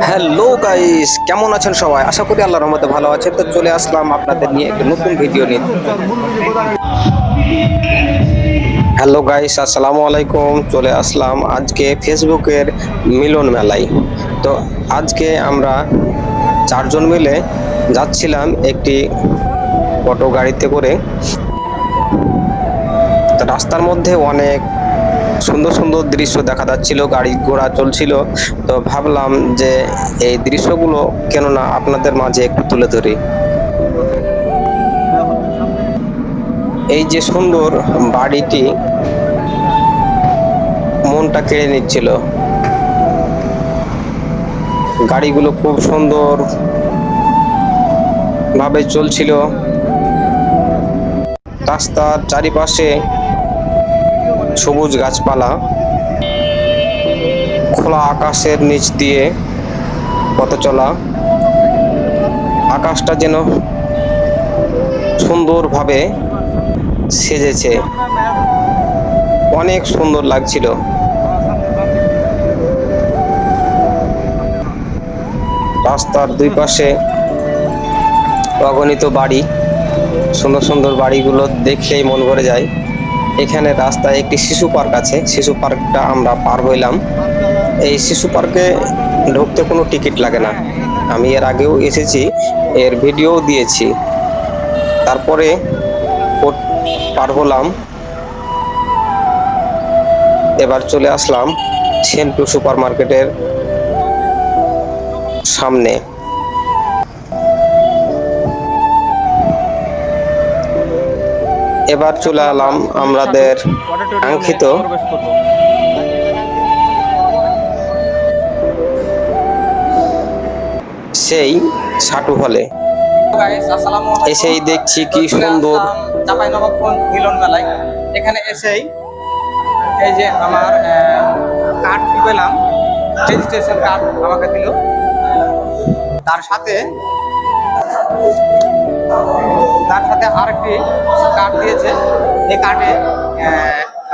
Hello guys, কেমন আছেন সবাই? আশা করি আল্লাহর রহমতে ভালো আছেন। তো চলে আসলাম আপনাদের নিয়ে একটা নতুন ভিডিও নিয়ে। হ্যালো গাইস, আসসালামু আলাইকুম। চলে আসলাম আজকে ফেসবুকের মিলন মেলায়। তো আজকে আমরা চারজন মিলে যাচ্ছিলাম একটি অটো গাড়িতে করে। তো রাস্তার মধ্যে অনেক সুন্দর সুন্দর দৃশ্য দেখা যাচ্ছিল, গাড়ি ঘোড়া চলছিল। তো ভাবলাম যে এই দৃশ্যগুলো কেন না আপনাদের মাঝে একটু তুলে ধরি। এই যে সুন্দর বাড়িটি মনটা কেড়ে নিচ্ছিল। গাড়িগুলো খুব সুন্দর ভাবে চলছিল। রাস্তার চারিপাশে সবুজ গাছপালা, খোলা আকাশের নিচ দিয়ে পথ চলা। আকাশটা যেন সুন্দরভাবে সেজেছে, অনেক সুন্দর লাগছিল। রাস্তার দুই পাশে অগণিত বাড়ি, সুন্দর সুন্দর বাড়িগুলো দেখলেই মন ভরে যায়। এখানে রাস্তায় একটি শিশু পার্ক আছে, শিশু পার্কটা আমরা পার হইলাম। এই শিশু পার্কে ঢুকতে কোনো টিকিট লাগে না। আমি এর আগেও এসেছি, এর ভিডিও দিয়েছি। তারপরে পার হলাম, এবার চলে আসলাম সেন্টু সুপার মার্কেটের সামনে। এবার চলে এলাম আমাদের কাঙ্ক্ষিত সেই সাটু হলে। এসেই দেখছি কি সুন্দর চাঁপাইনবাবগঞ্জ মিলন মেলায়। এখানে এসেই এই যে আমার কার্ডটি পেলাম, রেজিস্ট্রেশন কার্ড আমাকে দিল। তার সাথে আরেকটি কার্ড দিয়েছে। এই কার্ডে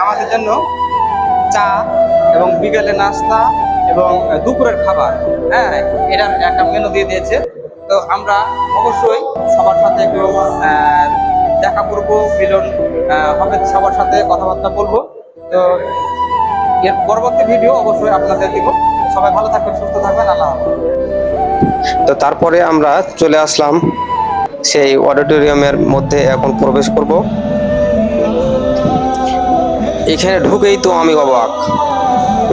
আমাদের জন্য চা এবং বিকেলে নাস্তা এবং দুপুরের খাবার, এটার একটা মেনু দিয়ে দিয়েছে। তো আমরা অবশ্যই সবার সাথে একটু দেখা করবো, মিলন হবে, সবার সাথে কথাবার্তা বলবো। তো এর পরবর্তী ভিডিও অবশ্যই আপনাদের দিব। সবাই ভালো থাকবেন, সুস্থ থাকবেন, আল্লাহ হাফেজ। তো তারপরে আমরা চলে আসলাম সেই অডিটোরিয়ামের মধ্যে। এখন প্রবেশ করব। এখানে ঢুকেই তো আমি অবাক।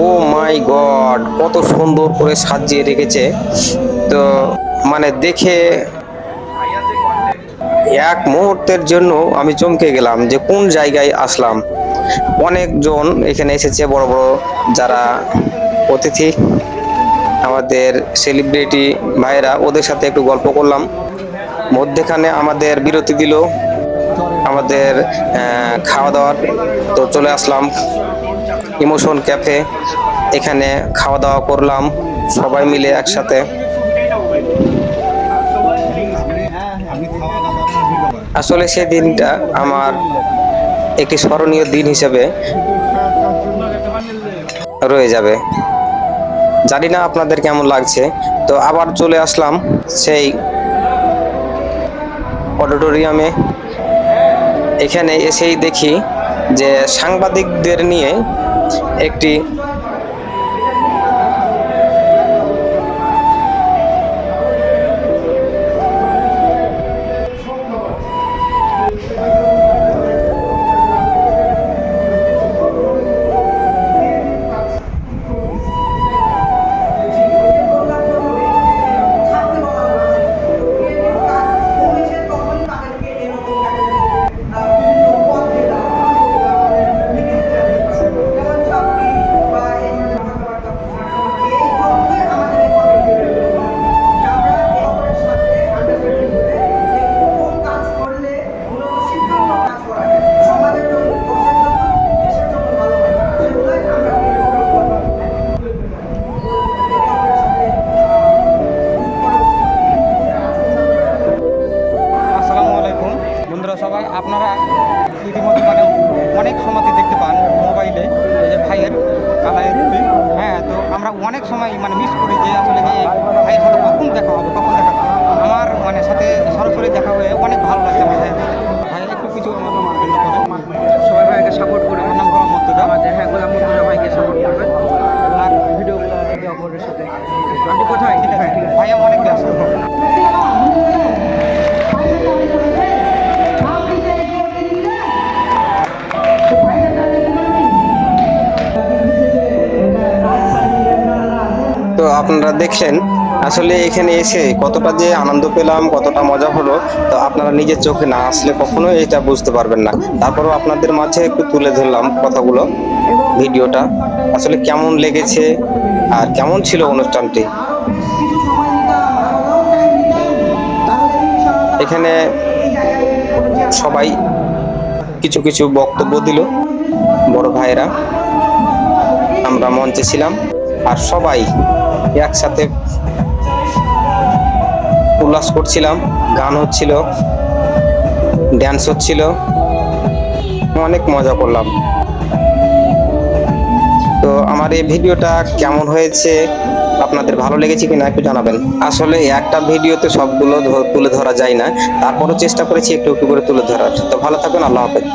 ও মাই গড, কত সুন্দর করে সাজিয়ে রেখেছে। তো মানে দেখে এক মুহূর্তের জন্য আমি চমকে গেলাম যে কোন জায়গায় আসলাম। অনেকজন এখানে এসেছে, বড় বড় যারা অতিথি, আমাদের সেলিব্রিটি ভাইরা, ওদের সাথে একটু গল্প করলাম। মধ্যেখানে আমাদের বিরতি দিল আমাদের খাওয়া দাওয়ার। তো চলে আসলাম ইমোশন ক্যাফে, এখানে খাওয়া দাওয়া করলাম সবাই মিলে একসাথে। আসলে সেই দিনটা আমার একটি স্মরণীয় দিন হিসেবে রয়ে যাবে। জানি না আপনাদের কেমন লাগছে। তো আবার চলে আসলাম সেই অডিটোরিয়ামে। এখানে এসেই দেখি যে সাংবাদিকদের নিয়ে একটি আপনি কোথায়? ভাইয়া অনেক ব্যস্ত। তো আপনারা দেখলেন আসলে এখানে এসে কতটা যে আনন্দ পেলাম, কতটা মজা হলো, তো আপনারা নিজের চোখে না আসলে কখনোই এটা বুঝতে পারবেন না। তারপরেও আপনাদের মাঝে একটু তুলে ধরলাম কথাগুলো, ভিডিওটা আসলে কেমন লেগেছে আর কেমন ছিল অনুষ্ঠানটি। এখানে সবাই কিছু কিছু বক্তব্য দিল, বড় ভাইয়েরা, আমরা মঞ্চে ছিলাম আর সবাই একসাথে উল্লাস করছিলাম, গান হচ্ছিল, ড্যান্স হচ্ছিল, অনেক মজা করলাম। তো আমার এই ভিডিওটা কেমন হয়েছে, আপনাদের ভালো লেগেছে কিনা একটু জানাবেন। আসলে একটা ভিডিওতে সবগুলো তুলে ধরা যায় না, তারপরও চেষ্টা করেছি একটু একটু করে তুলে ধরার। তো ভালো থাকবেন, আল্লাহ হাফেজ।